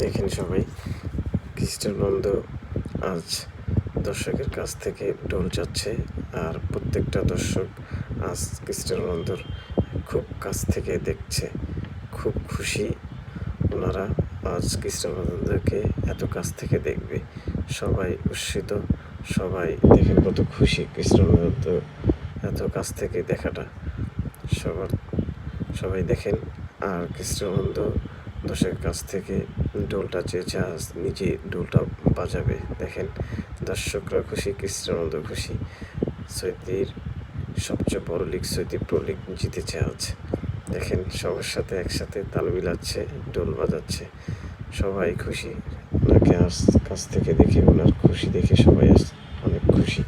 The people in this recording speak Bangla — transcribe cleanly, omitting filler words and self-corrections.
দেখেন সবাই, খ্রিস্টান বন্ধু আজ দর্শকের কাছ থেকে ঢোল যাচ্ছে, আর প্রত্যেকটা দর্শক আজ খ্রিস্টান বন্ধুর খুব কাছ থেকে দেখছে। খুব খুশি ওনারা আজ খ্রিস্টান বন্ধুকে এত কাছ থেকে দেখবে। সবাই উৎসিত, সবাই দেখেন কত খুশি খ্রিস্টান বন্ধু এত কাছ থেকে দেখাটা। সবাই দেখেন, আর খ্রিস্টান বন্ধু দর্শকের কাছ থেকে ঢোলটা চেয়েছে, আজ নিজে ঢোলটা বাজাবে। দেখেন দর্শকরা খুশি, খ্রিস্টান বন্ধু খুশি। সৌদির সবচেয়ে বড় লিগ সৌদি প্রো লিগ জিতেছে আজ। দেখেন সবার সাথে একসাথে তাল মিলাচ্ছে, ঢোল বাজাচ্ছে, সবাই খুশি। ওনাকে আজ কাছ থেকে দেখে, ওনার খুশি দেখে সবাই আজ অনেক খুশি।